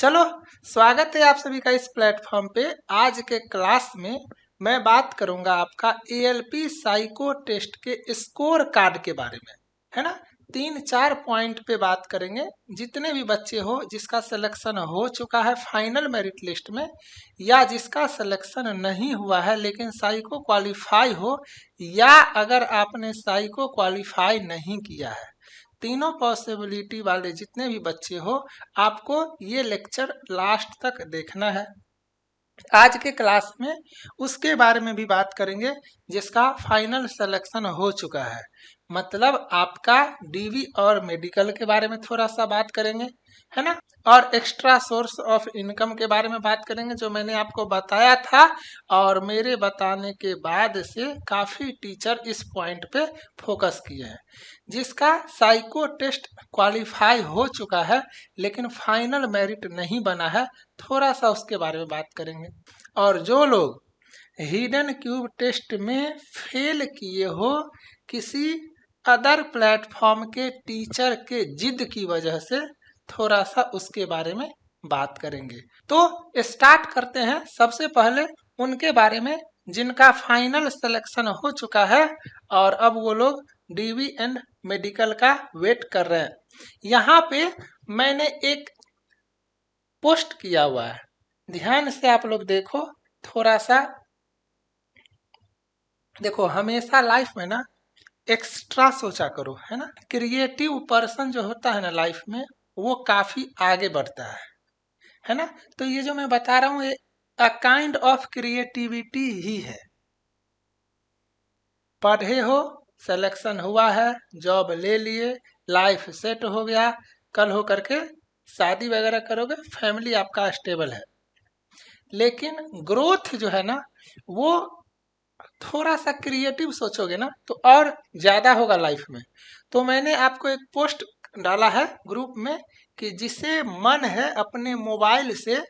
चलो, स्वागत है आप सभी का इस प्लेटफॉर्म पे। आज के क्लास में मैं बात करूंगा आपका एएलपी साइको टेस्ट के स्कोर कार्ड के बारे में, है ना। 3-4 पॉइंट पे बात करेंगे। जितने भी बच्चे हो जिसका सिलेक्शन हो चुका है फाइनल मेरिट लिस्ट में, या जिसका सिलेक्शन नहीं हुआ है लेकिन साइको क्वालिफाई हो, या अगर आपने साइको क्वालिफाई नहीं किया है, तीनों पॉसिबिलिटी वाले जितने भी बच्चे हो, आपको ये लेक्चर लास्ट तक देखना है। आज के क्लास में उसके बारे में भी बात करेंगे जिसका फाइनल सिलेक्शन हो चुका है, मतलब आपका डीवी और मेडिकल के बारे में थोड़ा सा बात करेंगे, है ना। और एक्स्ट्रा सोर्स ऑफ इनकम के बारे में बात करेंगे, जो मैंने आपको बताया था और मेरे बताने के बाद से काफ़ी टीचर इस पॉइंट पे फोकस किए हैं। जिसका साइको टेस्ट क्वालिफाई हो चुका है लेकिन फाइनल मेरिट नहीं बना है, थोड़ा सा उसके बारे में बात करेंगे। और जो लोग हिडन क्यूब टेस्ट में फेल किए हो किसी अदर प्लेटफॉर्म के टीचर के जिद की वजह से, थोड़ा सा उसके बारे में बात करेंगे। तो स्टार्ट करते हैं। सबसे पहले उनके बारे में जिनका फाइनल सिलेक्शन हो चुका है और अब वो लोग डीवी एंड मेडिकल का वेट कर रहे हैं। यहाँ पे मैंने एक पोस्ट किया हुआ है, ध्यान से आप लोग देखो। थोड़ा सा देखो, हमेशा लाइफ में ना एक्स्ट्रा सोचा करो, है ना। क्रिएटिव पर्सन जो होता है ना लाइफ में, वो काफी आगे बढ़ता है ना। तो ये जो मैं बता रहा हूँ, ये अ काइंड ऑफ क्रिएटिविटी ही है। पढ़े हो, सिलेक्शन हुआ है, जॉब ले लिए, लाइफ सेट हो गया, कल हो करके शादी वगैरह करोगे, फैमिली आपका स्टेबल है। लेकिन ग्रोथ जो है ना, वो थोड़ा सा क्रिएटिव सोचोगे ना तो और ज्यादा होगा लाइफ में। तो मैंने आपको एक पोस्ट डाला है ग्रुप में कि जिसे मन है अपने मोबाइल से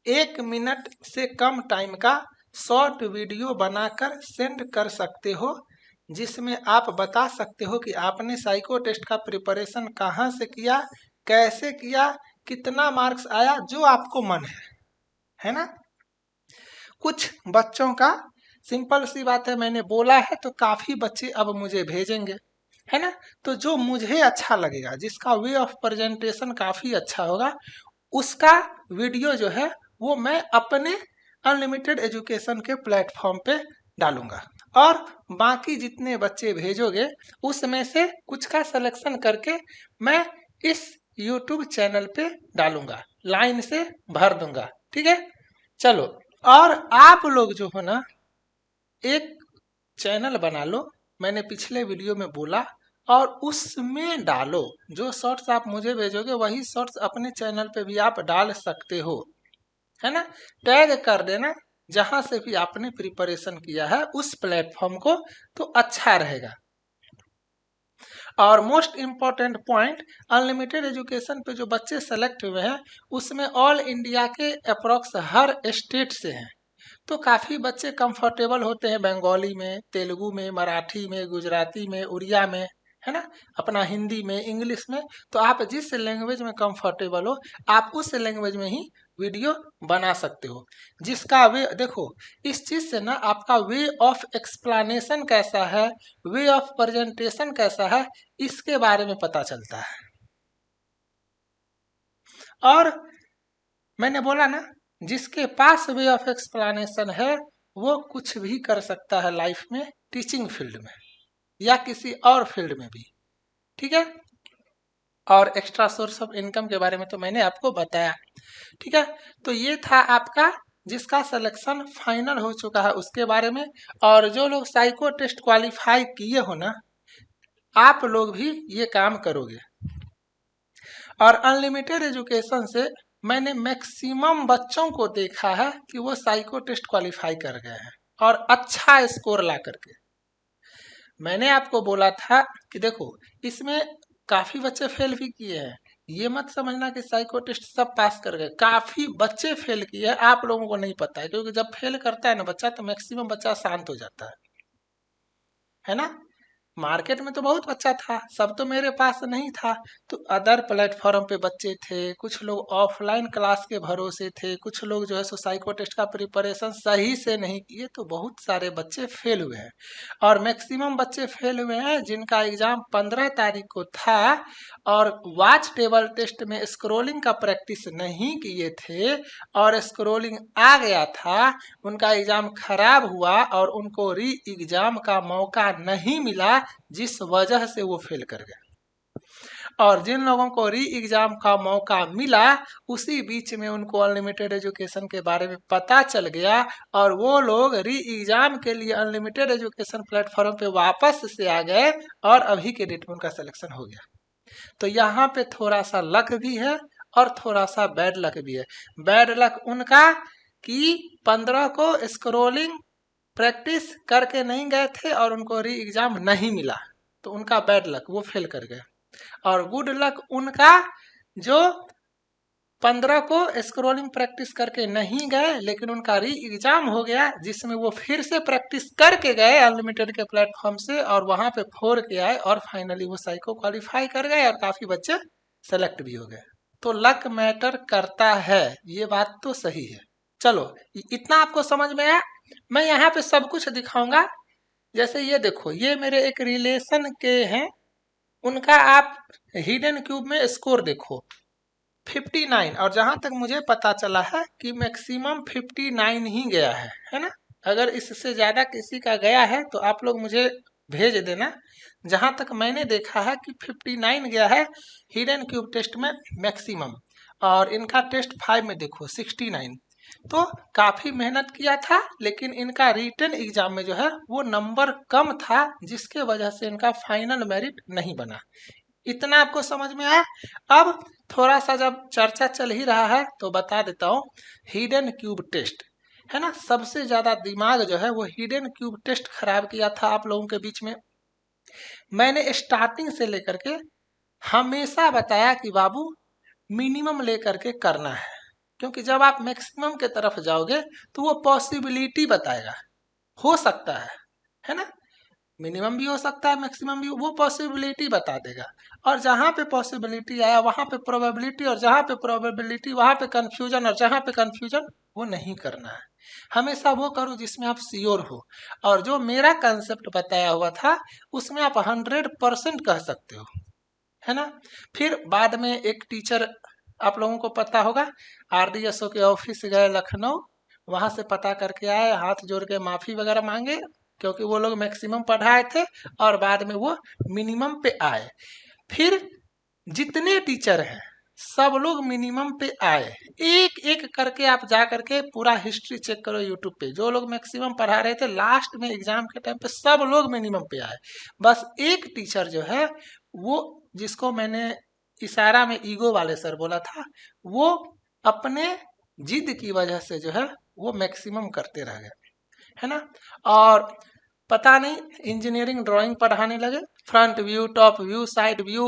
1 मिनट से कम टाइम का शॉर्ट वीडियो बनाकर सेंड कर सकते हो, जिसमें आप बता सकते हो कि आपने साइको टेस्ट का प्रिपरेशन कहाँ से किया, कैसे किया, कितना मार्क्स आया, जो आपको मन है ना। कुछ बच्चों का सिंपल सी बात है, मैंने बोला है तो काफी बच्चे अब मुझे भेजेंगे, है ना। तो जो मुझे अच्छा लगेगा, जिसका वे ऑफ प्रेजेंटेशन काफी अच्छा होगा, उसका वीडियो जो है वो मैं अपने अनलिमिटेड एजुकेशन के प्लेटफॉर्म पे डालूंगा। और बाकी जितने बच्चे भेजोगे उसमें से कुछ का सिलेक्शन करके मैं इस यूट्यूब चैनल पे डालूंगा, लाइन से भर दूंगा, ठीक है। चलो, और आप लोग जो हो ना, एक चैनल बना लो, मैंने पिछले वीडियो में बोला, और उसमें डालो जो शॉर्ट्स आप मुझे भेजोगे, वही शॉर्ट्स अपने चैनल पे भी आप डाल सकते हो, है ना। टैग कर देना जहां से भी आपने प्रिपरेशन किया है उस प्लेटफॉर्म को, तो अच्छा रहेगा। और most important point, unlimited education पे जो बच्चे सेलेक्ट हुए हैं उसमें ऑल इंडिया के अप्रोक्स हर स्टेट से हैं। तो काफ़ी बच्चे कंफर्टेबल होते हैं बंगाली में, तेलुगु में, मराठी में, गुजराती में, उड़िया में, है ना, अपना हिंदी में, इंग्लिश में। तो आप जिस लैंग्वेज में कंफर्टेबल हो, आप उस लैंग्वेज में ही वीडियो बना सकते हो। जिसका वे देखो, इस चीज से ना आपका वे ऑफ एक्सप्लेनेशन कैसा है, वे ऑफ प्रेजेंटेशन कैसा है, इसके बारे में पता चलता है। और मैंने बोला ना, जिसके पास वे ऑफ एक्सप्लेनेशन है वो कुछ भी कर सकता है लाइफ में, टीचिंग फील्ड में या किसी और फील्ड में भी, ठीक है। और एक्स्ट्रा सोर्स ऑफ इनकम के बारे में तो मैंने आपको बताया, ठीक है। तो ये था आपका जिसका सिलेक्शन फाइनल हो चुका है उसके बारे में। और जो लोग साइको टेस्ट क्वालिफाई किए हो ना, आप लोग भी ये काम करोगे। और अनलिमिटेड एजुकेशन से मैंने मैक्सिमम बच्चों को देखा है कि वो साइको टेस्ट क्वालिफाई कर गए हैं और अच्छा स्कोर ला करके। मैंने आपको बोला था कि देखो, इसमें काफी बच्चे फेल भी किए हैं, ये मत समझना कि साइको टेस्ट सब पास कर गए, काफी बच्चे फेल किए हैं, आप लोगों को नहीं पता है। क्योंकि जब फेल करता है ना बच्चा, तो मैक्सिमम बच्चा शांत हो जाता है ना। मार्केट में तो बहुत बच्चा था, सब तो मेरे पास नहीं था। तो अदर प्लेटफॉर्म पे बच्चे थे, कुछ लोग ऑफलाइन क्लास के भरोसे थे, कुछ लोग जो है सो साइको टेस्ट का प्रिपरेशन सही से नहीं किए, तो बहुत सारे बच्चे फेल हुए हैं। और मैक्सिमम बच्चे फेल हुए हैं जिनका एग्जाम 15 तारीख को था और वॉच टेबल टेस्ट में स्क्रोलिंग का प्रैक्टिस नहीं किए थे और स्क्रोलिंग आ गया था, उनका एग्जाम खराब हुआ और उनको री एग्जाम का मौका नहीं मिला, जिस वजह से वो फेल कर गए। और जिन लोगों को री एग्जाम का मौका मिला, उसी बीच में उनको अनलिमिटेड एजुकेशन के बारे में पता चल गया और वो लोग री एग्जाम के लिए अनलिमिटेड एजुकेशन प्लेटफॉर्म पे वापस से आ गए और अभी के डेट में उनका सिलेक्शन हो गया। तो यहाँ पे थोड़ा सा लक भी है और थोड़ा सा बैड लक भी है। बैड लक उनका कि 15 को स्क्रोलिंग प्रैक्टिस करके नहीं गए थे और उनको री एग्जाम नहीं मिला, तो उनका बैड लक, वो फेल कर गए। और गुड लक उनका जो 15 को स्क्रोलिंग प्रैक्टिस करके नहीं गए लेकिन उनका री एग्जाम हो गया, जिसमें वो फिर से प्रैक्टिस करके गए अनलिमिटेड के प्लेटफॉर्म से और वहां पे 4 के आए और फाइनली वो साइको क्वालिफाई कर गए और काफी बच्चे सेलेक्ट भी हो गए। तो लक मैटर करता है, ये बात तो सही है। चलो इतना आपको समझ में आया। मैं यहाँ पे सब कुछ दिखाऊंगा। जैसे ये देखो, ये मेरे एक रिलेशन के हैं, उनका आप हिडन क्यूब में स्कोर देखो 59, और जहां तक मुझे पता चला है कि मैक्सिमम 59 ही गया है ना। अगर इससे ज्यादा किसी का गया है तो आप लोग मुझे भेज देना। जहां तक मैंने देखा है कि 59 गया है हिडन क्यूब टेस्ट में मैक्सिमम, और इनका टेस्ट 5 में देखो 69। तो काफी मेहनत किया था, लेकिन इनका रिटन एग्जाम में जो है वो नंबर कम था, जिसके वजह से इनका फाइनल मेरिट नहीं बना। इतना आपको समझ में आया। अब थोड़ा सा जब चर्चा चल ही रहा है तो बता देता हूँ, हिडन क्यूब टेस्ट है ना, सबसे ज्यादा दिमाग जो है वो हिडन क्यूब टेस्ट खराब किया था आप लोगों के बीच में। मैंने स्टार्टिंग से लेकर के हमेशा बताया कि बाबू मिनिमम लेकर के करना है, क्योंकि जब आप मैक्सिमम के तरफ जाओगे तो वो पॉसिबिलिटी बताएगा, हो सकता है ना। मिनिमम भी हो सकता है, मैक्सिमम भी, वो पॉसिबिलिटी बता देगा। और जहाँ पे पॉसिबिलिटी आया वहाँ पे प्रोबेबिलिटी, और जहाँ पे प्रोबेबिलिटी वहाँ पे कंफ्यूजन, और जहाँ पे कंफ्यूजन वो नहीं करना है। हमेशा वो करो जिसमें आप श्योर हो। और जो मेरा कंसेप्ट बताया हुआ था उसमें आप 100% कह सकते हो, है ना। फिर बाद में एक टीचर, आप लोगों को पता होगा, RDSO के ऑफिस गए लखनऊ, वहां से पता करके आए, हाथ जोड़ के माफी वगैरह मांगे, क्योंकि वो लोग मैक्सिमम पढ़ाए थे और बाद में वो मिनिमम पे आए। फिर जितने टीचर हैं सब लोग मिनिमम पे आए, एक एक करके आप जा करके पूरा हिस्ट्री चेक करो यूट्यूब पे, जो लोग मैक्सिमम पढ़ा रहे थे लास्ट में एग्जाम के टाइम पे सब लोग मिनिमम पे आए। बस एक टीचर जो है वो, जिसको मैंने इशारा में ईगो वाले सर बोला था, वो अपने जिद की वजह से जो है वो मैक्सिमम करते रह गए, है ना। और पता नहीं इंजीनियरिंग ड्राइंग पढ़ाने लगे, front view, top view, side view,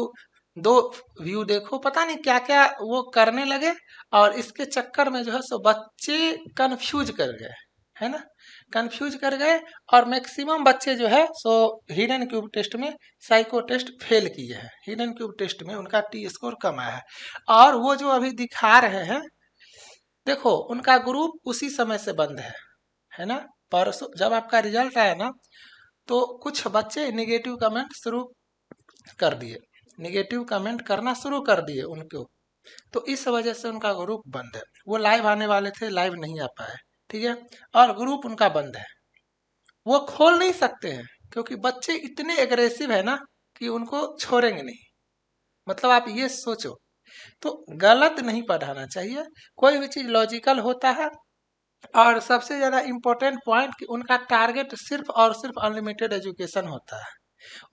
2 view देखो, पता नहीं क्या क्या वो करने लगे, और इसके चक्कर में जो है सो बच्चे कंफ्यूज कर गए, है ना, कंफ्यूज कर गए। और मैक्सिमम बच्चे जो है सो हिडन क्यूब टेस्ट में साइको टेस्ट फेल किए हैं, हिडन क्यूब टेस्ट में उनका टी स्कोर कम आया है। और वो जो अभी दिखा रहे हैं, देखो उनका ग्रुप उसी समय से बंद है ना। परसों जब आपका रिजल्ट आया ना, तो कुछ बच्चे निगेटिव कमेंट शुरू कर दिए, निगेटिव कमेंट करना शुरू कर दिए उनको, तो इस वजह से उनका ग्रुप बंद है। वो लाइव आने वाले थे, लाइव नहीं आ पाए, ठीक है, और ग्रुप उनका बंद है। वो खोल नहीं सकते हैं क्योंकि बच्चे इतने एग्रेसिव है ना कि उनको छोड़ेंगे नहीं। मतलब आप ये सोचो, तो गलत नहीं पढ़ाना चाहिए, कोई भी चीज लॉजिकल होता है। और सबसे ज्यादा इम्पोर्टेंट पॉइंट कि उनका टारगेट सिर्फ और सिर्फ अनलिमिटेड एजुकेशन होता है।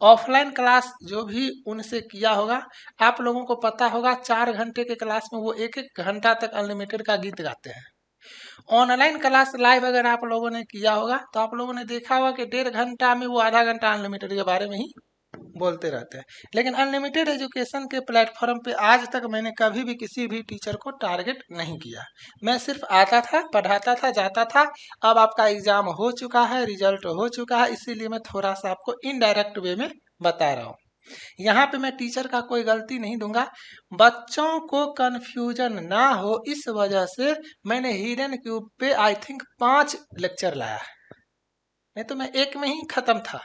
ऑफलाइन क्लास जो भी उनसे किया होगा, आप लोगों को पता होगा 4 घंटे के क्लास में वो 1-1 घंटा तक अनलिमिटेड का गीत गाते हैं। ऑनलाइन क्लास लाइव अगर आप लोगों ने किया होगा तो आप लोगों ने देखा होगा कि 1.5 घंटा में वो आधा घंटा अनलिमिटेड के बारे में ही बोलते रहते हैं। लेकिन अनलिमिटेड एजुकेशन के प्लेटफॉर्म पे आज तक मैंने कभी भी किसी भी टीचर को टारगेट नहीं किया। मैं सिर्फ आता था, पढ़ाता था, जाता था। अब आपका एग्जाम हो चुका है, रिजल्ट हो चुका है, इसीलिए मैं थोड़ा सा आपको इनडायरेक्ट वे में बता रहा हूँ। यहाँ पे मैं टीचर का कोई गलती नहीं दूंगा, बच्चों को कंफ्यूजन ना हो इस वजह से मैंने हिडन क्यूब पे आई थिंक 5 लेक्चर लाया, नहीं तो मैं एक में ही खत्म था।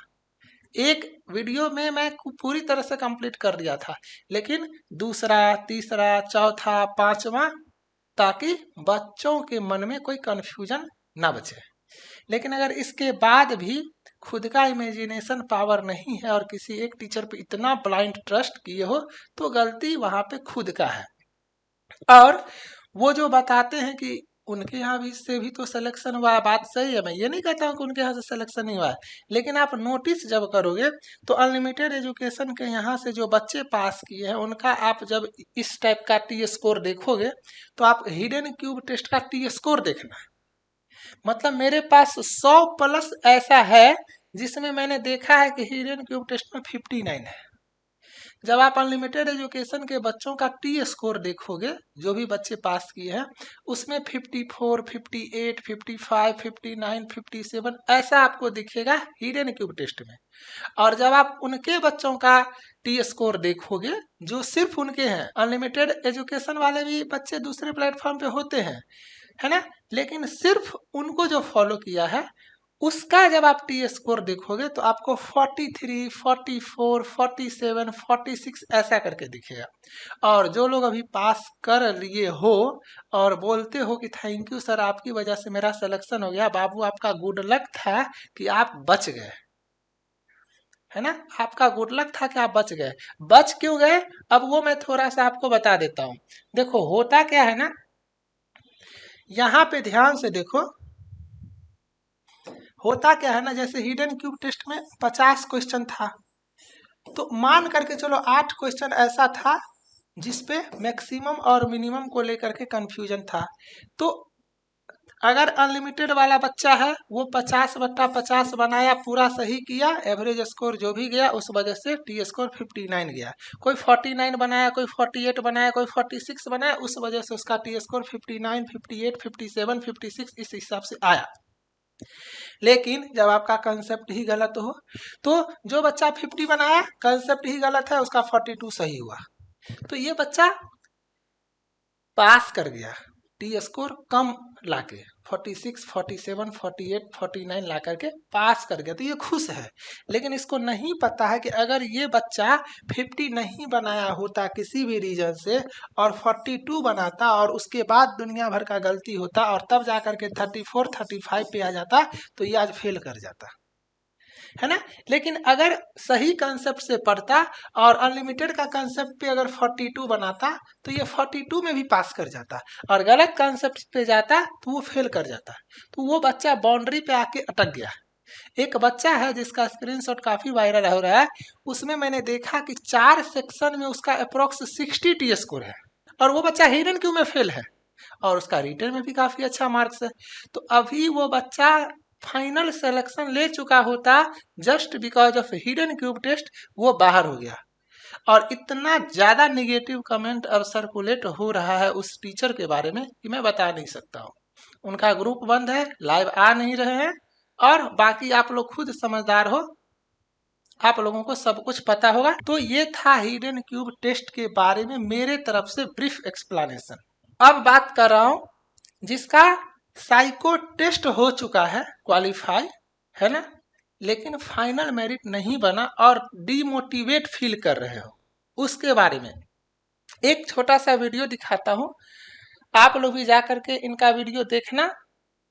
एक वीडियो में मैं पूरी तरह से कंप्लीट कर दिया था, लेकिन दूसरा, तीसरा, चौथा, पांचवा, ताकि बच्चों के मन में कोई कंफ्यूजन ना बचे। लेकिन अगर इसके बाद भी खुद का इमेजिनेशन पावर नहीं है और किसी एक टीचर पे इतना ब्लाइंड ट्रस्ट किए हो, तो गलती वहां पे खुद का है। और वो जो बताते हैं कि उनके यहाँ भी से भी तो सिलेक्शन हुआ है, बात सही है, मैं ये नहीं कहता हूँ कि उनके यहाँ से सिलेक्शन नहीं हुआ है, लेकिन आप नोटिस जब करोगे तो अनलिमिटेड एजुकेशन के यहाँ से जो बच्चे पास किए हैं उनका आप जब इस टाइप का टी स्कोर देखोगे तो आप हिडन क्यूब टेस्ट का टी स्कोर देखना। मतलब मेरे पास 100 प्लस ऐसा है जिसमें मैंने देखा है कि हिडन क्यूब टेस्ट में 59 है। जब आप अनलिमिटेड एजुकेशन के बच्चों का टी स्कोर देखोगे, जो भी बच्चे पास किए हैं, उसमें 54, 58, 55, 59, 57 ऐसा आपको दिखेगा हिडन क्यूब टेस्ट में। और जब आप उनके बच्चों का टी स्कोर देखोगे जो सिर्फ उनके हैं, अनलिमिटेड एजुकेशन वाले भी बच्चे दूसरे प्लेटफॉर्म पे होते हैं, है ना, लेकिन सिर्फ उनको जो फॉलो किया है उसका जब आप टी स्कोर देखोगे तो आपको 43, 44, 47, 46 ऐसा करके दिखेगा। और जो लोग अभी पास कर लिए हो और बोलते हो कि थैंक यू सर, आपकी वजह से मेरा सिलेक्शन हो गया, बाबू आपका गुड लक था कि आप बच गए, है ना, आपका गुड लक था कि आप बच गए। बच क्यों गए, अब वो मैं थोड़ा सा आपको बता देता हूँ। देखो होता क्या है ना, यहाँ पे ध्यान से देखो, होता क्या है ना, जैसे हिडन क्यूब टेस्ट में 50 क्वेश्चन था, तो मान करके चलो 8 क्वेश्चन ऐसा था जिसपे मैक्सिमम और मिनिमम को लेकर के कंफ्यूजन था। तो अगर अनलिमिटेड वाला बच्चा है वो 50/50 बनाया, पूरा सही किया, एवरेज स्कोर जो भी गया उस वजह से टी स्कोर 59 गया। कोई 49 बनाया, कोई 48 बनाया, कोई 46 बनाया, उस वजह से उसका टी स्कोर 59, 58, 57, 56 इस हिसाब से आया। लेकिन जब आपका कंसेप्ट ही गलत हो, तो जो बच्चा 50 बनाया कंसेप्ट ही गलत है, उसका 42 सही हुआ, तो ये बच्चा पास कर गया, टी स्कोर कम लाके 46, 47, 48, 49 ला करके पास कर गया, तो ये खुश है। लेकिन इसको नहीं पता है कि अगर ये बच्चा 50 नहीं बनाया होता किसी भी रीजन से और 42 बनाता और उसके बाद दुनिया भर का गलती होता और तब जा करके 34, 35 पे आ जाता, तो ये आज फेल कर जाता, है ना। लेकिन अगर सही कंसेप्ट से पढ़ता और अनलिमिटेड का कंसेप्ट पे अगर 42 बनाता तो ये 42 में भी पास कर जाता, और गलत कंसेप्ट पे जाता तो वो फेल कर जाता। तो वो बच्चा बाउंड्री पे आके अटक गया। एक बच्चा है जिसका स्क्रीनशॉट काफी वायरल हो रहा है, उसमें मैंने देखा कि 4 सेक्शन में उसका अप्रोक्स 60 टी स्कोर है, और वो बच्चा हिडन क्यों में फेल है, और उसका रिटर्न में भी काफी अच्छा मार्क्स है। तो अभी वो बच्चा फाइनल सिलेक्शन ले चुका होता, just because of hidden cube test वो बाहर हो गया। और इतना ज्यादा निगेटिव कमेंट अब सर्कुलेट हो रहा है उस टीचर के बारे में कि मैं बता नहीं सकता हूँ। उनका ग्रुप बंद है, लाइव आ नहीं रहे हैं, और बाकी आप लोग खुद समझदार हो, आप लोगों को सब कुछ पता होगा। तो ये था हिडन क्यूब टेस्ट के बारे में मेरे तरफ से ब्रीफ एक्सप्लेनेशन। अब बात कर रहा हूं जिसका साइको टेस्ट हो चुका है, क्वालिफाई, है ना, लेकिन फाइनल मेरिट नहीं बना और डीमोटिवेट फील कर रहे हो, उसके बारे में एक छोटा सा वीडियो दिखाता हूं। आप लोग भी जा करके इनका वीडियो देखना।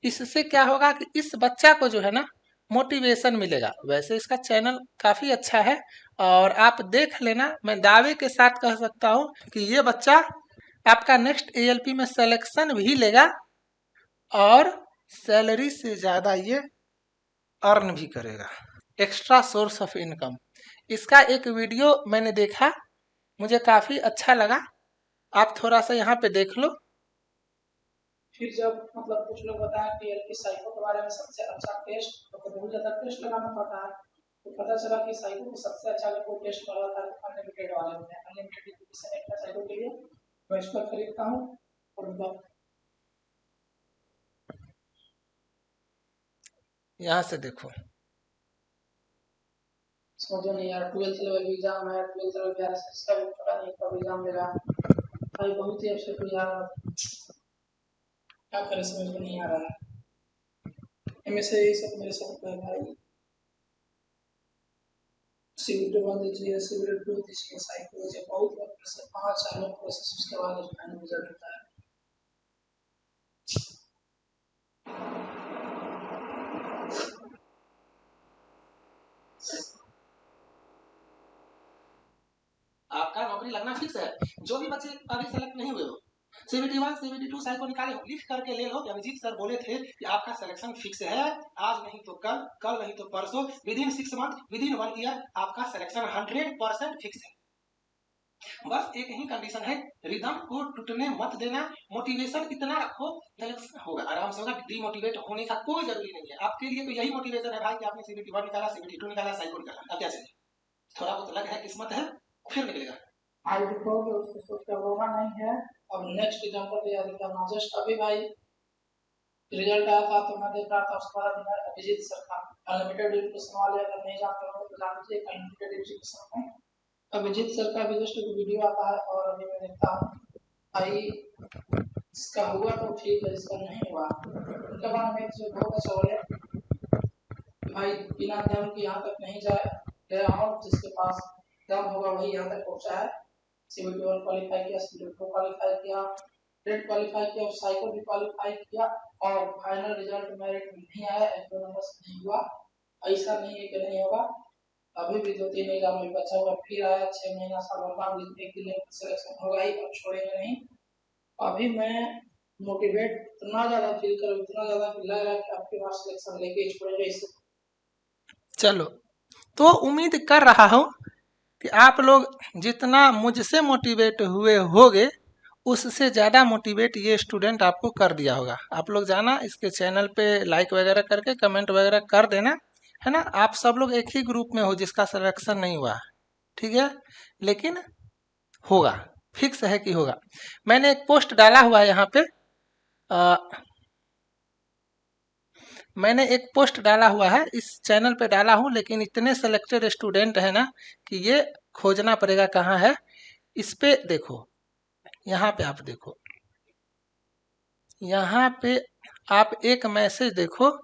इससे क्या होगा कि इस बच्चा को जो है ना मोटिवेशन मिलेगा। वैसे इसका चैनल काफी अच्छा है और आप देख लेना, मैं दावे के साथ कह सकता हूं कि ये बच्चा आपका नेक्स्ट एएलपी में सिलेक्शन भी लेगा और सैलरी से ज्यादा ये अर्न भी करेगा, एक्स्ट्रा सोर्स ऑफ इनकम। इसका एक वीडियो मैंने देखा, मुझे काफी अच्छा लगा, आप थोड़ा सा यहाँ पे देख लो। फिर जब मतलब कुछ लोग बताया कि एलपी साइको के बारे में सबसे अच्छा टेस्ट, तो बहुत ज्यादा टेस्ट लगाना पड़ता है, तो पता चला कि साइको को सबसे अच्छा अगर कोई टेस्ट वाला था अनलिमिटेड वाले में, अनलिमिटेड एजुकेशन एक साइको के लिए मैं इसको खरीदता हूँ और यहाँ से देखो, समझो नहीं यार, 12th लेवल एग्जाम है, 12th लेवल BRS इसका भी पता नहीं कब एग्जाम देगा भाई, बहुत ही अपसेट हो यार, क्या करें समझ में नहीं आ रहा है। इनमें से यही सब मेरे साथ है भाई, CBT 1 दीजिए, CBT 2 दीजिए, साइकोलॉजी बहुत प्रेशर, 5 साल में प्रोसेस, उसके बाद फाइनल रिजल्ट होता है। आपका नौकरी लगना फिक्स है। जो भी बच्चे अभी सेलेक्ट नहीं हुए हो, CBT 1 CBT 2 साइको निकाले हो, लिख करके ले लो कि अभिजीत सर बोले थे कि आपका सिलेक्शन फिक्स है, आज नहीं तो कल, कल नहीं तो परसों, विदिन 6 मंथ, विदिन 1 ईयर आपका सिलेक्शन 100% फिक्स है। बस एक ही कंडीशन है, रिदम को टूटने मत देना, मोटिवेशन इतना रखो, सिलेक्शन होगा, आराम से होगा, डिमोटिवेट होने का कोई जरूरी नहीं है। आपके लिए तो यही मोटिवेशन है भाई कि आपने CBT 1 निकाला, CBT 2 निकाला, साइको निकाला, अब क्या चाहिए? थोड़ा बहुत लग है, किस्मत है, फिर निकलेगा। आज देखोगे उसको सोच कर होगा नहीं है, अब नेक्स्ट एग्जाम पर तैयारी करना। जस्ट अभी भाई रिजल्ट आया था तो मैं देख रहा था, उसके बाद अभिजीत सर का अनलिमिटेड एजुकेशन वाले, अगर नहीं जानते हो तो जान लीजिए, अनलिमिटेड एजुकेशन में अभिजीत सर का भी जस्ट एक वीडियो आता है, और अभी मैं देखता हूँ भाई, इसका हुआ तो ठीक है, इसका नहीं हुआ उनके बाद में जो बहुत अच्छा बोले भाई, बिना दम के यहाँ तक नहीं जाए गया हूँ, जिसके पास दम होगा वही यहाँ तक पहुँचा है। CBT 1 क्वालिफाई किया, CBT 2 क्वालिफाई किया, टेट क्वालिफाई किया, साइको भी क्वालिफाई किया, और फाइनल रिजल्ट मेरिट नहीं आया, एक दो नंबर से नहीं हुआ। ऐसा नहीं है कि नहीं होगा, अभी भी 2-3 एग्जाम में बचा हुआ, फिर आया 6 महीना साल बाद एक दिन सिलेक्शन होगा ही, और छोड़ेंगे नहीं। अभी मैं मोटिवेट इतना ज्यादा फील करूँ, इतना ज्यादा फील लग रहा है कि आपके पास सिलेक्शन लेके ही छोड़ेंगे इसे। चलो, तो उम्मीद कर रहा हूँ कि आप लोग जितना मुझसे मोटिवेट हुए होगे, उससे ज़्यादा मोटिवेट ये स्टूडेंट आपको कर दिया होगा। आप लोग जाना इसके चैनल पे लाइक वगैरह करके कमेंट वगैरह कर देना, है ना। आप सब लोग एक ही ग्रुप में हो जिसका सिलेक्शन नहीं हुआ, ठीक है, लेकिन होगा, फिक्स है कि होगा। मैंने एक पोस्ट डाला हुआ है यहाँ पे, मैंने एक पोस्ट डाला हुआ है, इस चैनल पे डाला हूँ, लेकिन इतने सेलेक्टेड स्टूडेंट है ना कि ये खोजना पड़ेगा कहाँ है। इस पे देखो, यहाँ पे आप देखो, यहाँ पे आप एक मैसेज देखो,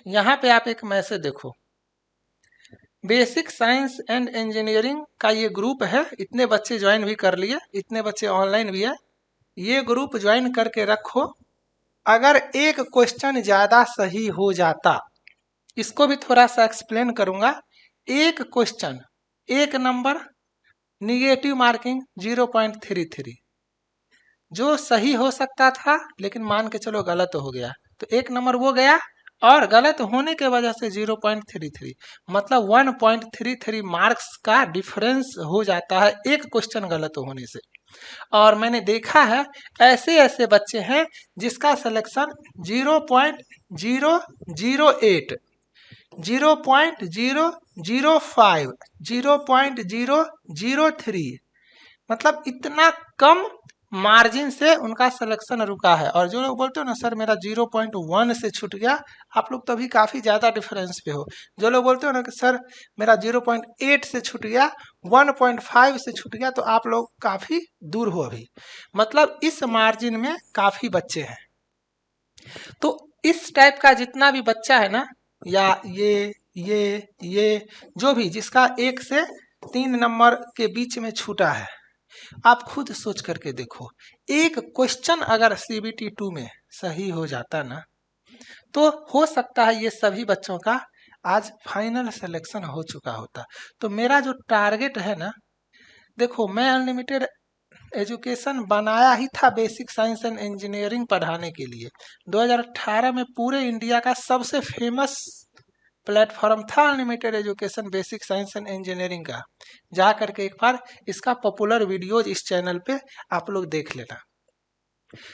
यहाँ पे आप एक मैसेज देखो, बेसिक साइंस एंड इंजीनियरिंग का ये ग्रुप है, इतने बच्चे ज्वाइन भी कर लिए, इतने बच्चे ऑनलाइन भी है, ये ग्रुप ज्वाइन करके रखो। अगर एक क्वेश्चन ज़्यादा सही हो जाता, इसको भी थोड़ा सा एक्सप्लेन करूंगा, एक क्वेश्चन एक नंबर, निगेटिव मार्किंग 0.33, जो सही हो सकता था लेकिन मान के चलो गलत हो गया, तो एक नंबर वो गया, और गलत होने के वजह से 0.33, मतलब 1.33 मार्क्स का डिफरेंस हो जाता है एक क्वेश्चन गलत होने से। और मैंने देखा है ऐसे ऐसे बच्चे हैं जिसका सिलेक्शन 0.008, 0.005, 0.003, मतलब इतना कम मार्जिन से उनका सिलेक्शन रुका है। और जो लोग बोलते हो ना सर मेरा 0.1 से छूट गया, आप लोग तो अभी काफ़ी ज़्यादा डिफरेंस पे हो। जो लोग बोलते हो ना कि सर मेरा 0.8 से छूट गया, 1.5 से छूट गया, तो आप लोग काफ़ी दूर हो अभी, मतलब इस मार्जिन में काफ़ी बच्चे हैं। तो इस टाइप का जितना भी बच्चा है ना, या ये जो भी जिसका 1 से 3 नंबर के बीच में छूटा है, आप खुद सोच करके देखो, एक क्वेश्चन अगर CBT 2 में सही हो जाता ना, तो हो सकता है ये सभी बच्चों का आज फाइनल सिलेक्शन हो चुका होता। तो मेरा जो टारगेट है ना, देखो मैं अनलिमिटेड एजुकेशन बनाया ही था बेसिक साइंस एंड इंजीनियरिंग पढ़ाने के लिए। 2018 में पूरे इंडिया का सबसे फेमस प्लेटफॉर्म था unlimited education basic science and engineering का। जा करके एक बार इसका पॉपुलर वीडियोज इस चैनल पे आप लोग देख लेना।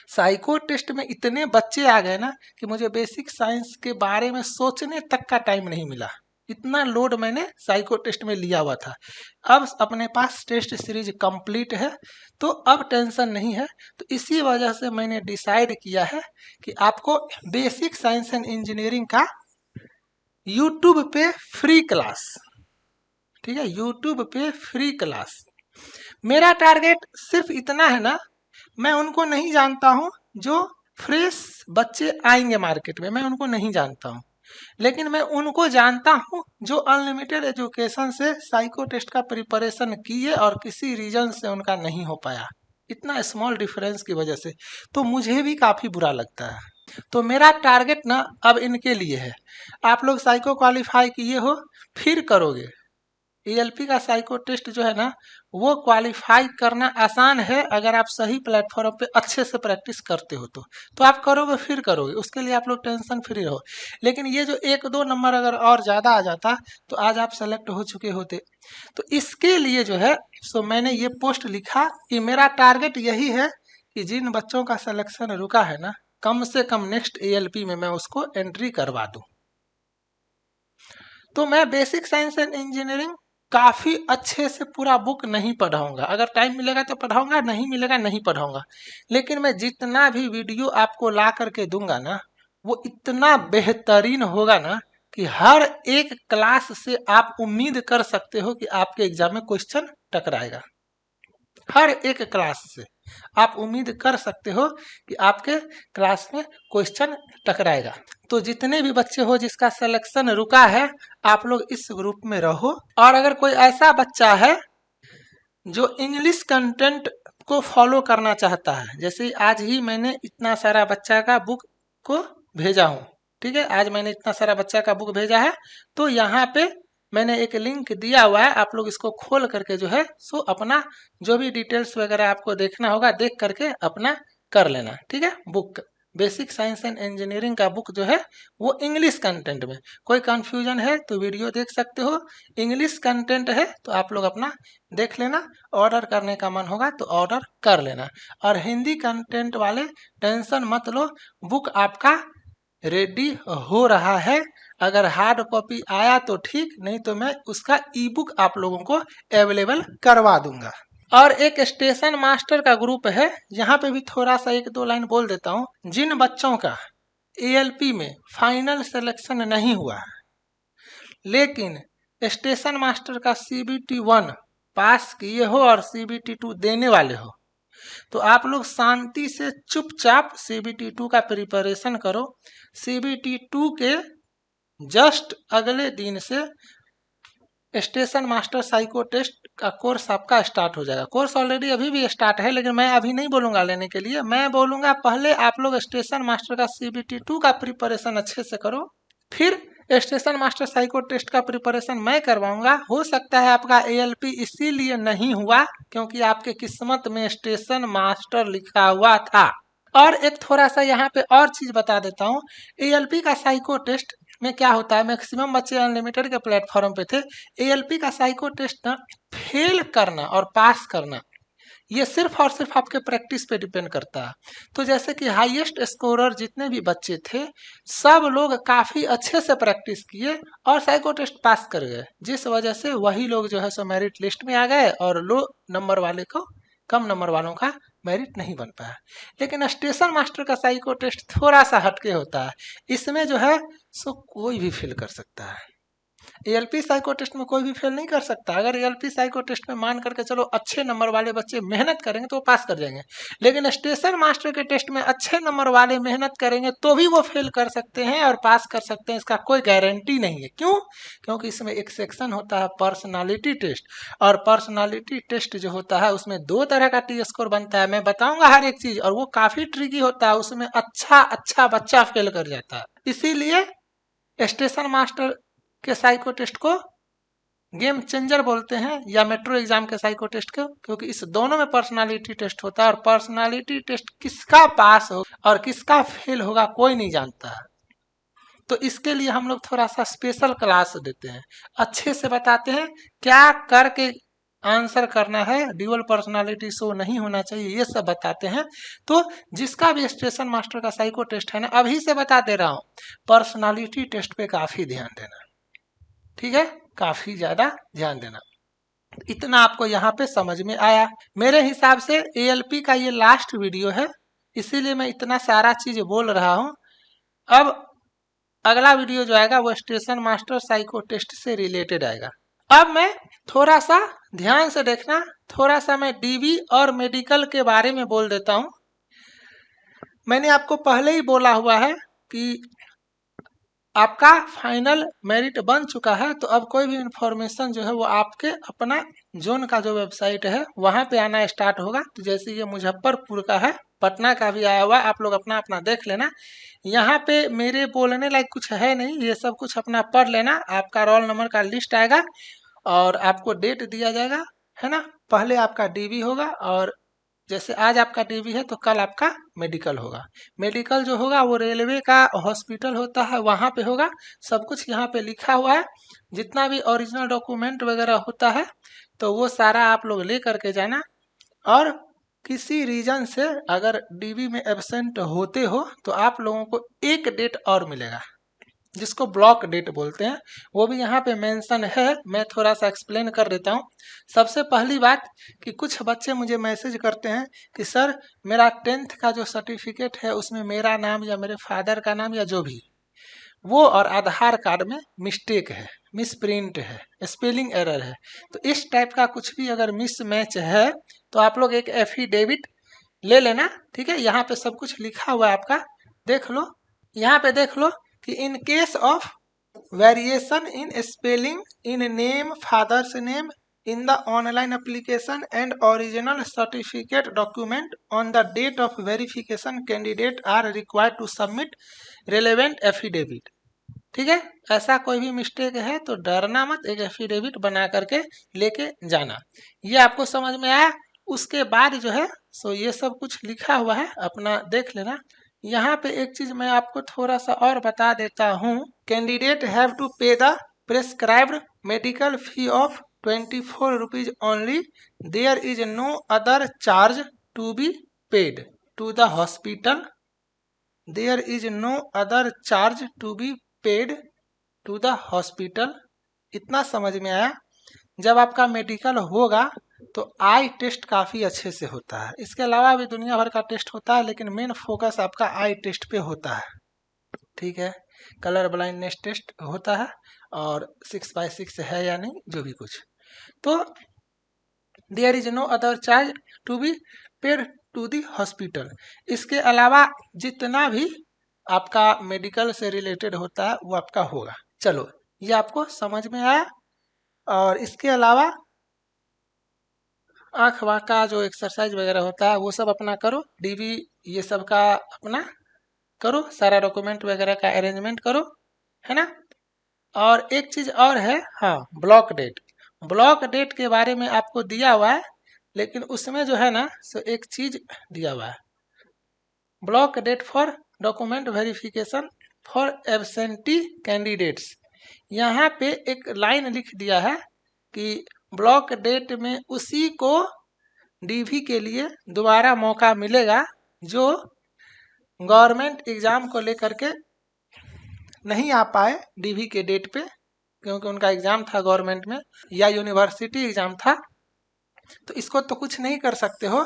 साइको टेस्ट में इतने बच्चे आ गए ना कि मुझे बेसिक साइंस के बारे में सोचने तक का टाइम नहीं मिला, इतना लोड मैंने साइको टेस्ट में लिया हुआ था। अब अपने पास टेस्ट सीरीज कंप्लीट है, तो अब टेंशन नहीं है। तो इसी वजह से मैंने डिसाइड किया है कि आपको बेसिक साइंस एंड इंजीनियरिंग का यूट्यूब पे फ्री क्लास, ठीक है, यूट्यूब पे फ्री क्लास। मेरा टारगेट सिर्फ इतना है ना, मैं उनको नहीं जानता हूँ जो फ्रेश बच्चे आएंगे मार्केट में, मैं उनको नहीं जानता हूँ, लेकिन मैं उनको जानता हूँ जो अनलिमिटेड एजुकेशन से साइको टेस्ट का प्रिपरेशन किए और किसी रीजन से उनका नहीं हो पाया, इतना स्मॉल डिफरेंस की वजह से, तो मुझे भी काफ़ी बुरा लगता है। तो मेरा टारगेट ना अब इनके लिए है। आप लोग साइको क्वालिफाई किए हो, फिर करोगे एएलपी का साइको टेस्ट जो है ना, वो क्वालिफाई करना आसान है अगर आप सही प्लेटफॉर्म पे अच्छे से प्रैक्टिस करते हो तो आप करोगे, फिर करोगे, उसके लिए आप लोग टेंशन फ्री रहो। लेकिन ये जो 1-2 नंबर अगर और ज़्यादा आ जाता तो आज आप सेलेक्ट हो चुके होते। तो इसके लिए जो है सो मैंने ये पोस्ट लिखा कि मेरा टारगेट यही है कि जिन बच्चों का सिलेक्शन रुका है ना, कम से कम नेक्स्ट एएलपी में मैं उसको एंट्री करवा दूं। तो मैं बेसिक साइंस एंड इंजीनियरिंग काफ़ी अच्छे से पूरा बुक नहीं पढ़ाऊंगा, अगर टाइम मिलेगा तो पढ़ाऊंगा, नहीं मिलेगा नहीं पढ़ाऊंगा, लेकिन मैं जितना भी वीडियो आपको ला करके दूंगा ना, वो इतना बेहतरीन होगा ना कि हर एक क्लास से आप उम्मीद कर सकते हो कि आपके एग्जाम में क्वेश्चन टकराएगा। हर एक क्लास से आप उम्मीद कर सकते हो कि आपके क्लास में क्वेश्चन टकराएगा। तो जितने भी बच्चे हो जिसका सिलेक्शन रुका है, आप लोग इस ग्रुप में रहो। और अगर कोई ऐसा बच्चा है जो इंग्लिश कंटेंट को फॉलो करना चाहता है, जैसे आज ही मैंने इतना सारा बच्चा का बुक को भेजा हूँ, ठीक है, आज मैंने इतना सारा बच्चा का बुक भेजा है, तो यहाँ पे मैंने एक लिंक दिया हुआ है, आप लोग इसको खोल करके जो है सो अपना जो भी डिटेल्स वगैरह आपको देखना होगा देख करके अपना कर लेना, ठीक है। Book basic science and engineering का बुक जो है वो इंग्लिश कंटेंट में, कोई कंफ्यूजन है तो वीडियो देख सकते हो, इंग्लिश कंटेंट है तो आप लोग अपना देख लेना, ऑर्डर करने का मन होगा तो ऑर्डर कर लेना। और हिंदी कंटेंट वाले टेंशन मत लो, बुक आपका रेडी हो रहा है, अगर हार्ड कॉपी आया तो ठीक, नहीं तो मैं उसका ई बुक आप लोगों को अवेलेबल करवा दूंगा। और एक स्टेशन मास्टर का ग्रुप है, यहाँ पे भी थोड़ा सा 1-2 लाइन बोल देता हूँ। जिन बच्चों का एएलपी में फाइनल सिलेक्शन नहीं हुआ लेकिन स्टेशन मास्टर का CBT 1 पास किए हो और CBT 2 देने वाले हो, तो आप लोग शांति से चुपचाप CBT 2 का प्रिपरेशन करो। CBT 2 के जस्ट अगले दिन से स्टेशन मास्टर साइको टेस्ट का कोर्स आपका स्टार्ट हो जाएगा। कोर्स ऑलरेडी अभी भी स्टार्ट है, लेकिन मैं अभी नहीं बोलूंगा लेने के लिए, मैं बोलूंगा पहले आप लोग स्टेशन मास्टर का CBT 2 का प्रिपरेशन अच्छे से करो, फिर स्टेशन मास्टर साइको टेस्ट का प्रिपरेशन मैं करवाऊंगा। हो सकता है आपका एएलपी इसीलिए नहीं हुआ क्योंकि आपके किस्मत में स्टेशन मास्टर लिखा हुआ था। और एक थोड़ा सा यहाँ पे और चीज बता देता हूँ, एएलपी का साइको टेस्ट में क्या होता है, मैक्सिमम बच्चे अनलिमिटेड के प्लेटफॉर्म पे थे, एएलपी का साइको टेस्ट ना फेल करना और पास करना ये सिर्फ और सिर्फ आपके प्रैक्टिस पे डिपेंड करता है। तो जैसे कि हाईएस्ट स्कोरर जितने भी बच्चे थे सब लोग काफ़ी अच्छे से प्रैक्टिस किए और साइको टेस्ट पास कर गए, जिस वजह से वही लोग जो है सो मेरिट लिस्ट में आ गए और लो नंबर वाले को, कम नंबर वालों का मेरिट नहीं बन पाया। लेकिन स्टेशन मास्टर का साइको टेस्ट थोड़ा सा हटके होता है, इसमें जो है सो कोई भी फेल कर सकता है। एएलपी साइको टेस्ट में कोई भी फेल नहीं कर सकता। अगर एएलपी साइको टेस्ट में मान करके चलो अच्छे नंबर वाले बच्चे मेहनत करेंगे तो वो पास कर जाएंगे, लेकिन स्टेशन मास्टर के टेस्ट में अच्छे नंबर वाले मेहनत करेंगे तो भी वो फेल कर सकते हैं और पास कर सकते हैं, इसका कोई गारंटी नहीं है। क्यों? क्योंकि इसमें एक सेक्शन होता है पर्सनालिटी टेस्ट, और पर्सनालिटी टेस्ट जो होता है उसमें 2 तरह का टी स्कोर बनता है, मैं बताऊंगा हर एक चीज, और वो काफी ट्रिकी होता है, उसमें अच्छा बच्चा फेल कर जाता है। इसीलिए स्टेशन मास्टर के साइको टेस्ट को गेम चेंजर बोलते हैं या मेट्रो एग्जाम के साइको टेस्ट को, क्योंकि इस दोनों में पर्सनालिटी टेस्ट होता है और पर्सनालिटी टेस्ट किसका पास हो और किसका फेल होगा कोई नहीं जानता है। तो इसके लिए हम लोग थोड़ा सा स्पेशल क्लास देते हैं, अच्छे से बताते हैं क्या करके आंसर करना है, ड्यूअल पर्सनालिटी शो नहीं होना चाहिए, ये सब बताते हैं। तो जिसका भी स्टेशन मास्टर का साइको टेस्ट है ना, अभी से बता दे रहा हूँ, पर्सनालिटी टेस्ट पे काफी ध्यान देना, ठीक है, काफी ज्यादा ध्यान देना। इतना आपको यहाँ पे समझ में आया। मेरे हिसाब से एएलपी का ये लास्ट वीडियो है, इसीलिए मैं इतना सारा चीज बोल रहा हूँ। अब अगला वीडियो जो आएगा वो स्टेशन मास्टर साइको टेस्ट से रिलेटेड आएगा। अब मैं थोड़ा सा ध्यान से देखना, थोड़ा सा मैं डीवी और मेडिकल के बारे में बोल देता हूँ। मैंने आपको पहले ही बोला हुआ है कि आपका फाइनल मेरिट बन चुका है, तो अब कोई भी इंफॉर्मेशन जो है वो आपके अपना जोन का जो वेबसाइट है वहाँ पे आना स्टार्ट होगा। तो जैसे ये मुजफ्फरपुर का है, पटना का भी आया हुआ, आप लोग अपना अपना देख लेना। यहाँ पे मेरे बोलने लायक कुछ है नहीं, ये सब कुछ अपना पढ़ लेना। आपका रोल नंबर का लिस्ट आएगा और आपको डेट दिया जाएगा, है ना। पहले आपका डीवी होगा और जैसे आज आपका डीवी है तो कल आपका मेडिकल होगा। मेडिकल जो होगा वो रेलवे का हॉस्पिटल होता है, वहाँ पे होगा। सब कुछ यहाँ पे लिखा हुआ है, जितना भी ओरिजिनल डॉक्यूमेंट वगैरह होता है तो वो सारा आप लोग ले करके जाना। और किसी रीजन से अगर डीवी में एब्सेंट होते हो तो आप लोगों को एक डेट और मिलेगा, जिसको ब्लॉक डेट बोलते हैं, वो भी यहाँ पे मेंशन है। मैं थोड़ा सा एक्सप्लेन कर देता हूँ। सबसे पहली बात कि कुछ बच्चे मुझे मैसेज करते हैं कि सर मेरा 10th का जो सर्टिफिकेट है उसमें मेरा नाम या मेरे फादर का नाम या जो भी वो और आधार कार्ड में मिस्टेक है, मिसप्रिंट है, स्पेलिंग एरर है। तो इस टाइप का कुछ भी अगर मिसमैच है तो आप लोग एक एफिडेविट ले लेना, ठीक है। यहाँ पे सब कुछ लिखा हुआ है आपका, देख लो। यहाँ पे देख लो कि in case of variation in spelling in name, father's name in the online application and original certificate document on the date of verification, candidate are required to submit relevant affidavit। ठीक है, ऐसा कोई भी मिस्टेक है तो डरना मत, एक एफिडेविट बना करके लेके जाना। ये आपको समझ में आया। उसके बाद जो है सो ये सब कुछ लिखा हुआ है, अपना देख लेना। यहाँ पे एक चीज मैं आपको थोड़ा सा और बता देता हूँ। कैंडिडेट हैव टू पे the prescribed medical fee of 24 rupees only। There is no other charge to be paid to the hospital। There is no other charge to be paid to the hospital। इतना समझ में आया। जब आपका medical होगा तो आई test काफ़ी अच्छे से होता है। इसके अलावा भी दुनिया भर का टेस्ट होता है, लेकिन मेन फोकस आपका आई टेस्ट पे होता है, ठीक है। कलर ब्लाइंडनेस टेस्ट होता है और 6x6 है या नहीं, जो भी कुछ। तो there is no other charge to be paid to the hospital. इसके अलावा जितना भी आपका मेडिकल से रिलेटेड होता है वो आपका होगा। चलो, ये आपको समझ में आया। और इसके अलावा आँख वाँख का जो एक्सरसाइज वगैरह होता है वो सब अपना करो, डीवी ये सब का अपना करो, सारा डॉक्यूमेंट वगैरह का अरेंजमेंट करो, है ना। और एक चीज और है, हाँ, ब्लॉक डेट। ब्लॉक डेट के बारे में आपको दिया हुआ है, लेकिन उसमें जो है ना सो एक चीज दिया हुआ है, block date for document verification for absentee candidates. यहाँ पे एक लाइन लिख दिया है कि ब्लॉक डेट में उसी को डीवी के लिए दोबारा मौका मिलेगा जो गवर्नमेंट एग्जाम को लेकर के नहीं आ पाए डीवी के डेट पे, क्योंकि उनका एग्जाम था गवर्नमेंट में या यूनिवर्सिटी एग्जाम था। तो इसको तो कुछ नहीं कर सकते हो,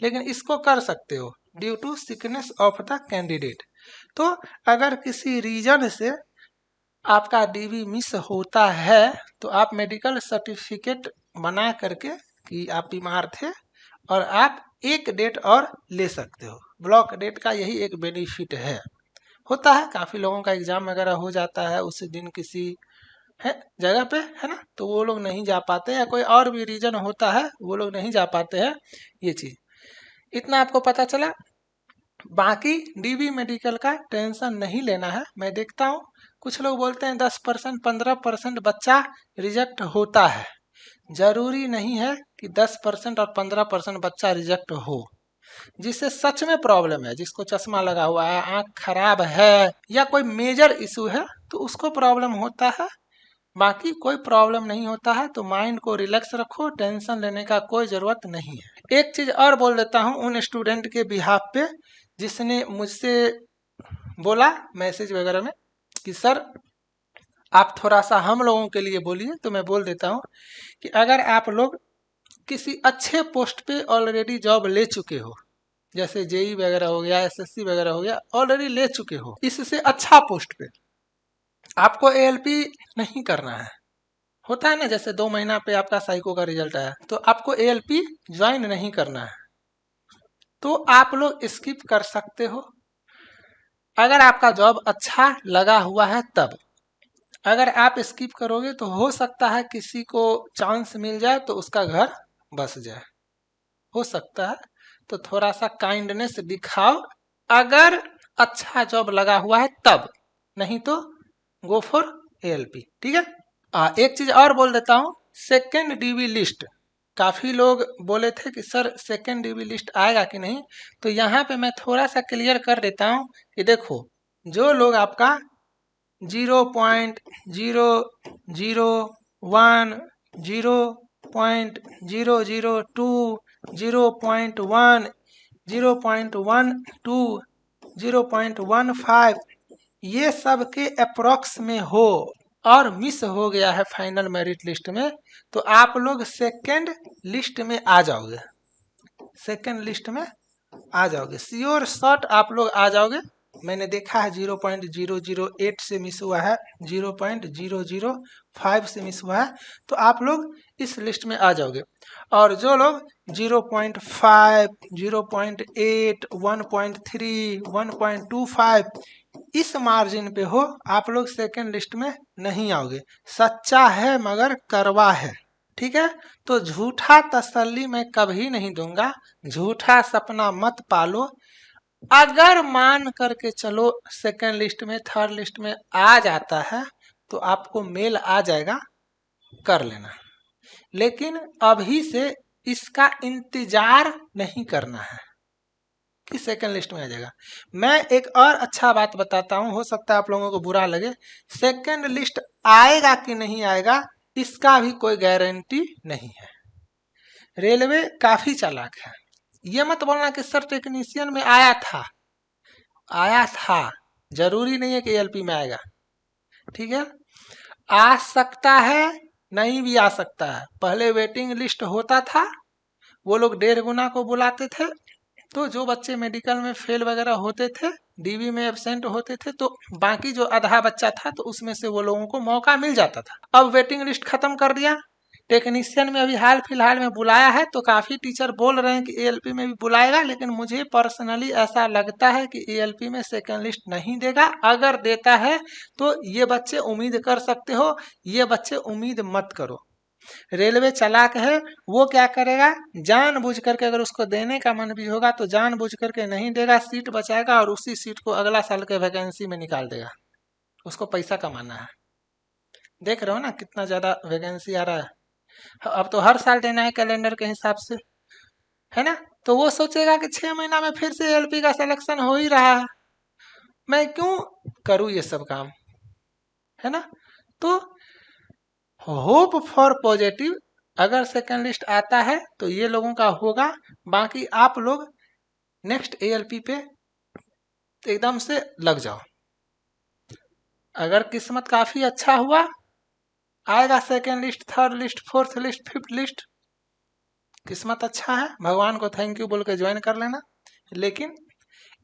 लेकिन इसको कर सकते हो, due to sickness of the candidate. तो अगर किसी रीजन से आपका डीवी मिस होता है तो आप मेडिकल सर्टिफिकेट बना करके कि आप बीमार थे और आप एक डेट और ले सकते हो। ब्लॉक डेट का यही एक बेनिफिट है। होता है काफ़ी लोगों का एग्जाम वगैरह हो जाता है उसी दिन किसी है जगह पे, है ना, तो वो लोग नहीं जा पाते, या कोई और भी रीजन होता है वो लोग नहीं जा पाते हैं। ये चीज़ इतना आपको पता चला। बाकी डीवी मेडिकल का टेंशन नहीं लेना है। मैं देखता हूँ कुछ लोग बोलते हैं 10% 15% बच्चा रिजेक्ट होता है। जरूरी नहीं है कि 10% और 15% बच्चा रिजेक्ट हो। जिससे सच में प्रॉब्लम है, जिसको चश्मा लगा हुआ है, आंख खराब है या कोई मेजर इशू है तो उसको प्रॉब्लम होता है, बाकी कोई प्रॉब्लम नहीं होता है। तो माइंड को रिलैक्स रखो, टेंशन लेने का कोई ज़रूरत नहीं है। एक चीज़ और बोल देता हूँ उन स्टूडेंट के बिहाफ पे जिसने मुझसे बोला मैसेज वगैरह में कि सर आप थोड़ा सा हम लोगों के लिए बोलिए। तो मैं बोल देता हूँ कि अगर आप लोग किसी अच्छे पोस्ट पे ऑलरेडी जॉब ले चुके हो, जैसे जेई वगैरह हो गया, एसएससी वगैरह हो गया, ऑलरेडी ले चुके हो इससे अच्छा पोस्ट पे, आपको एएलपी नहीं करना है। होता है ना, जैसे 2 महीना पे आपका साइको का रिजल्ट आया तो आपको एएलपी ज्वाइन नहीं करना है, तो आप लोग स्किप कर सकते हो। अगर आपका जॉब अच्छा लगा हुआ है तब। अगर आप स्किप करोगे तो हो सकता है किसी को चांस मिल जाए तो उसका घर बस जाए, हो सकता है। तो थोड़ा सा काइंडनेस दिखाओ अगर अच्छा जॉब लगा हुआ है तब, नहीं तो गो फॉर एएलपी, ठीक है। एक चीज और बोल देता हूँ, सेकेंड डीवी लिस्ट, काफी लोग बोले थे कि सर सेकेंड डीवी लिस्ट आएगा कि नहीं, तो यहाँ पे मैं थोड़ा सा क्लियर कर देता हूँ कि देखो, जो लोग आपका 0.001, 0.002, 0.1, 0.12, 0.15 ये सब के अप्रोक्स में हो और मिस हो गया है फाइनल मेरिट लिस्ट में, तो आप लोग सेकेंड लिस्ट में आ जाओगे, सेकेंड लिस्ट में आ जाओगे, श्योर शॉट आप लोग आ जाओगे। मैंने देखा है 0.008 से मिस हुआ है, 0.005 से मिस हुआ है, तो आप लोग इस लिस्ट में आ जाओगे। और जो लोग 0.5, 0.8, 1.3, 1.25 इस मार्जिन पे हो, आप लोग सेकेंड लिस्ट में नहीं आओगे। सच्चा है मगर करवा है, ठीक है। तो झूठा तसल्ली मैं कभी नहीं दूंगा, झूठा सपना मत पालो। अगर मान करके चलो सेकेंड लिस्ट में, थर्ड लिस्ट में आ जाता है तो आपको मेल आ जाएगा, कर लेना। लेकिन अभी से इसका इंतजार नहीं करना है कि सेकेंड लिस्ट में आ जाएगा। मैं एक और अच्छा बात बताता हूँ, हो सकता है आप लोगों को बुरा लगे, सेकेंड लिस्ट आएगा कि नहीं आएगा इसका भी कोई गारंटी नहीं है। रेलवे काफी चालाक है, ये मत बोलना कि सर टेक्नीशियन में आया था, आया था, जरूरी नहीं है कि एएलपी में आएगा, ठीक है। आ सकता है, नहीं भी आ सकता है। पहले वेटिंग लिस्ट होता था, वो लोग 1.5 गुना को बुलाते थे, तो जो बच्चे मेडिकल में फेल वगैरह होते थे, डीवी में एब्सेंट होते थे, तो बाकी जो आधा बच्चा था तो उसमें से वो लोगों को मौका मिल जाता था। अब वेटिंग लिस्ट खत्म कर दिया, टेक्नीशियन में अभी हाल फिलहाल में बुलाया है, तो काफी टीचर बोल रहे हैं कि एएलपी में भी बुलाएगा, लेकिन मुझे पर्सनली ऐसा लगता है कि एएलपी में सेकेंड लिस्ट नहीं देगा। अगर देता है तो ये बच्चे उम्मीद कर सकते हो, ये बच्चे उम्मीद मत करो। रेलवे चालाक है, वो क्या करेगा, जानबूझ करके, अगर उसको देने का मन भी होगा तो जानबूझ करके नहीं देगा, सीट बचाएगा और उसी सीट को अगला साल के वैकेंसी में निकाल देगा। उसको पैसा कमाना है। देख रहे हो ना कितना ज्यादा वैकेंसी आ रहा है, अब तो हर साल देना है कैलेंडर के हिसाब से, है ना। तो वो सोचेगा कि 6 महीना में फिर से एलपी का सिलेक्शन हो ही रहा है, मैं क्यों करूँ ये सब काम, है ना। तो होप फॉर पॉजिटिव, अगर सेकंड लिस्ट आता है तो ये लोगों का होगा, बाकी आप लोग नेक्स्ट एएलपी पे एकदम से लग जाओ। अगर किस्मत काफी अच्छा हुआ, आएगा second list, third list, fourth list, fifth list, किस्मत अच्छा है, भगवान को थैंक यू बोल के ज्वाइन कर लेना। लेकिन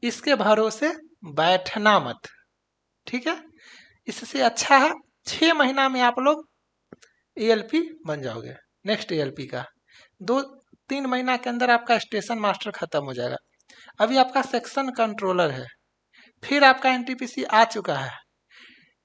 इसके भरोसे बैठना मत, ठीक है। इससे अच्छा है 6 महीना में आप लोग एएलपी बन जाओगे। नेक्स्ट एएलपी का 2-3 महीना के अंदर आपका स्टेशन मास्टर खत्म हो जाएगा। अभी आपका सेक्शन कंट्रोलर है, फिर आपका एनटीपीसी आ चुका है।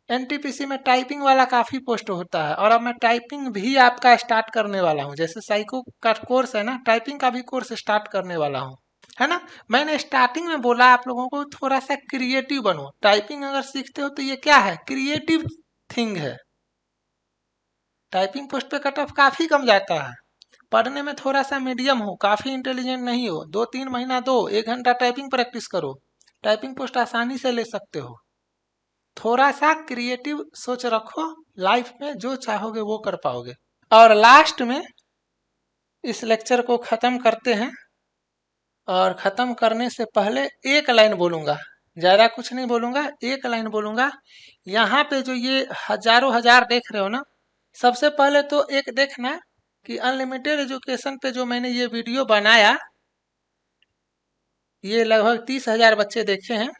एनटीपीसी में टाइपिंग वाला काफी पोस्ट होता है, और अब मैं टाइपिंग भी आपका स्टार्ट करने वाला हूँ। जैसे साइको का कोर्स है ना, टाइपिंग का भी कोर्स स्टार्ट करने वाला हूँ, है ना। मैंने स्टार्टिंग में बोला आप लोगों को थोड़ा सा क्रिएटिव बनो। टाइपिंग अगर सीखते हो तो ये क्या है, क्रिएटिव थिंग है। टाइपिंग पोस्ट पे कट ऑफ काफी कम जाता है। पढ़ने में थोड़ा सा मीडियम हो, काफी इंटेलिजेंट नहीं हो, 2-3 महीना 1 घंटा टाइपिंग प्रैक्टिस करो, टाइपिंग पोस्ट आसानी से ले सकते हो। थोड़ा सा क्रिएटिव सोच रखो, लाइफ में जो चाहोगे वो कर पाओगे। और लास्ट में इस लेक्चर को खत्म करते हैं, और खत्म करने से पहले एक लाइन बोलूंगा, ज्यादा कुछ नहीं बोलूंगा, एक लाइन बोलूंगा। यहाँ पे जो ये हजारों हजार देख रहे हो ना, सबसे पहले तो एक देखना कि अनलिमिटेड एजुकेशन पे जो मैंने ये वीडियो बनाया, ये लगभग 30,000 बच्चे देखे हैं,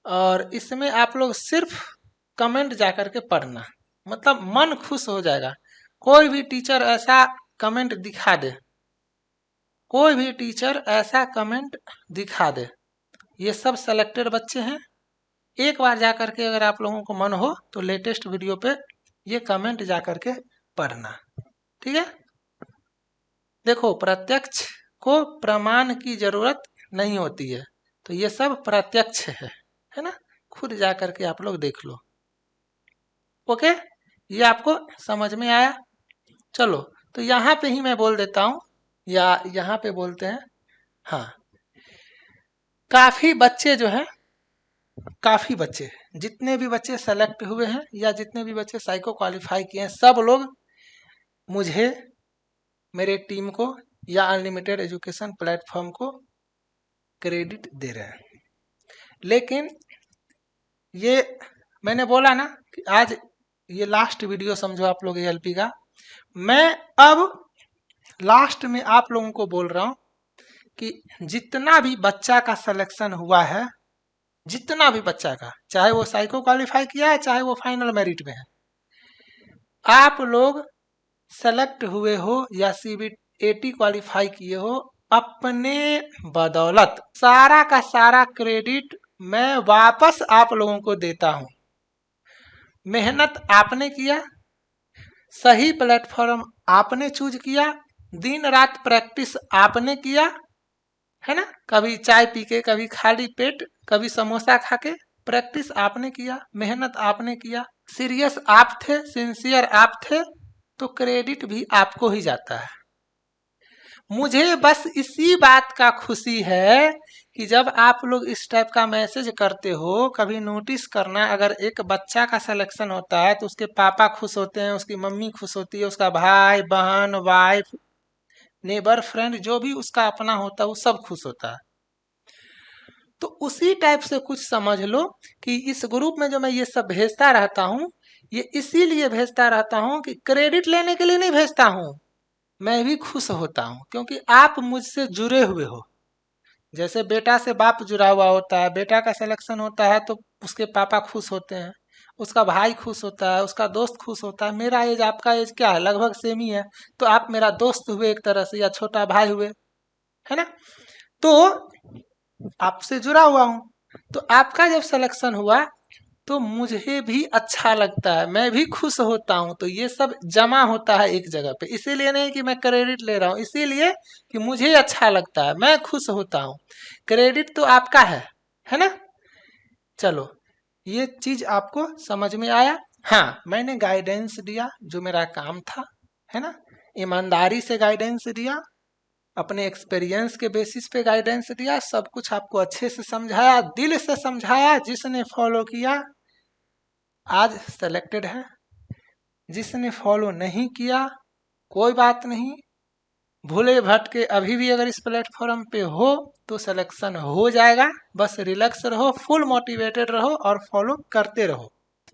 और इसमें आप लोग सिर्फ कमेंट जाकर के पढ़ना, मतलब मन खुश हो जाएगा। कोई भी टीचर ऐसा कमेंट दिखा दे, कोई भी टीचर ऐसा कमेंट दिखा दे, ये सब सेलेक्टेड बच्चे हैं। एक बार जाकर के अगर आप लोगों को मन हो तो लेटेस्ट वीडियो पे ये कमेंट जाकर के पढ़ना, ठीक है। देखो, प्रत्यक्ष को प्रमाण की जरूरत नहीं होती है, तो ये सब प्रत्यक्ष है ना, खुद जाकर के आप लोग देख लो। ओके, ये आपको समझ में आया। चलो, तो यहाँ पे ही मैं बोल देता हूँ, या यहाँ पे बोलते हैं, हाँ, काफी बच्चे जो है, काफी बच्चे, जितने भी बच्चे सेलेक्ट हुए हैं या जितने भी बच्चे साइको क्वालिफाई किए हैं, सब लोग मुझे, मेरे टीम को या अनलिमिटेड एजुकेशन प्लेटफॉर्म को क्रेडिट दे रहे हैं। लेकिन ये मैंने बोला ना कि आज ये लास्ट वीडियो समझो आप लोग ALP का। मैं अब लास्ट में आप लोगों को बोल रहा हूं कि जितना भी बच्चा का सिलेक्शन हुआ है, जितना भी बच्चा का, चाहे वो साइको क्वालिफाई किया है, चाहे वो फाइनल मेरिट में है, आप लोग सेलेक्ट हुए हो या CBAT क्वालिफाई किए हो, अपने बदौलत सारा का सारा क्रेडिट मैं वापस आप लोगों को देता हूं। मेहनत आपने किया, सही प्लेटफॉर्म आपने चूज किया, दिन रात प्रैक्टिस आपने किया, है ना, कभी चाय पी के, कभी खाली पेट, कभी समोसा खा के, प्रैक्टिस आपने किया, मेहनत आपने किया, सीरियस आप थे, सिंसियर आप थे, तो क्रेडिट भी आपको ही जाता है। मुझे बस इसी बात का खुशी है कि जब आप लोग इस टाइप का मैसेज करते हो, कभी नोटिस करना, अगर एक बच्चा का सिलेक्शन होता है तो उसके पापा खुश होते हैं, उसकी मम्मी खुश होती है, उसका भाई बहन वाइफ नेबर फ्रेंड जो भी उसका अपना होता है वो सब खुश होता है। तो उसी टाइप से कुछ समझ लो कि इस ग्रुप में जो मैं ये सब भेजता रहता हूँ, ये इसीलिए भेजता रहता हूँ कि क्रेडिट लेने के लिए नहीं भेजता हूँ, मैं भी खुश होता हूँ क्योंकि आप मुझसे जुड़े हुए हो। जैसे बेटा से बाप जुड़ा हुआ होता है, बेटा का सिलेक्शन होता है तो उसके पापा खुश होते हैं, उसका भाई खुश होता है, उसका दोस्त खुश होता है। मेरा एज आपका एज क्या है, लगभग सेम ही है, तो आप मेरा दोस्त हुए एक तरह से, या छोटा भाई हुए, है ना। तो आपसे जुड़ा हुआ हूं, तो आपका जब सिलेक्शन हुआ तो मुझे भी अच्छा लगता है, मैं भी खुश होता हूं। तो ये सब जमा होता है एक जगह पे, इसीलिए नहीं कि मैं क्रेडिट ले रहा हूं, इसीलिए कि मुझे अच्छा लगता है, मैं खुश होता हूं। क्रेडिट तो आपका है ना। चलो, ये चीज आपको समझ में आया। हाँ, मैंने गाइडेंस दिया जो मेरा काम था, है ना, ईमानदारी से गाइडेंस दिया, अपने एक्सपीरियंस के बेसिस पे गाइडेंस दिया, सब कुछ आपको अच्छे से समझाया, दिल से समझाया। जिसने फॉलो किया आज सेलेक्टेड है, जिसने फॉलो नहीं किया कोई बात नहीं, भूले भटके अभी भी अगर इस प्लेटफॉर्म पे हो तो सिलेक्शन हो जाएगा। बस रिलैक्स रहो, फुल मोटिवेटेड रहो और फॉलो करते रहो।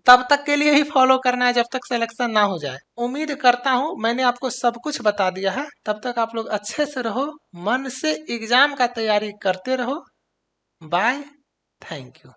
तब तक के लिए ही फॉलो करना है जब तक सिलेक्शन ना हो जाए। उम्मीद करता हूं मैंने आपको सब कुछ बता दिया है। तब तक आप लोग अच्छे से रहो, मन से एग्जाम का तैयारी करते रहो। Bye, thank you.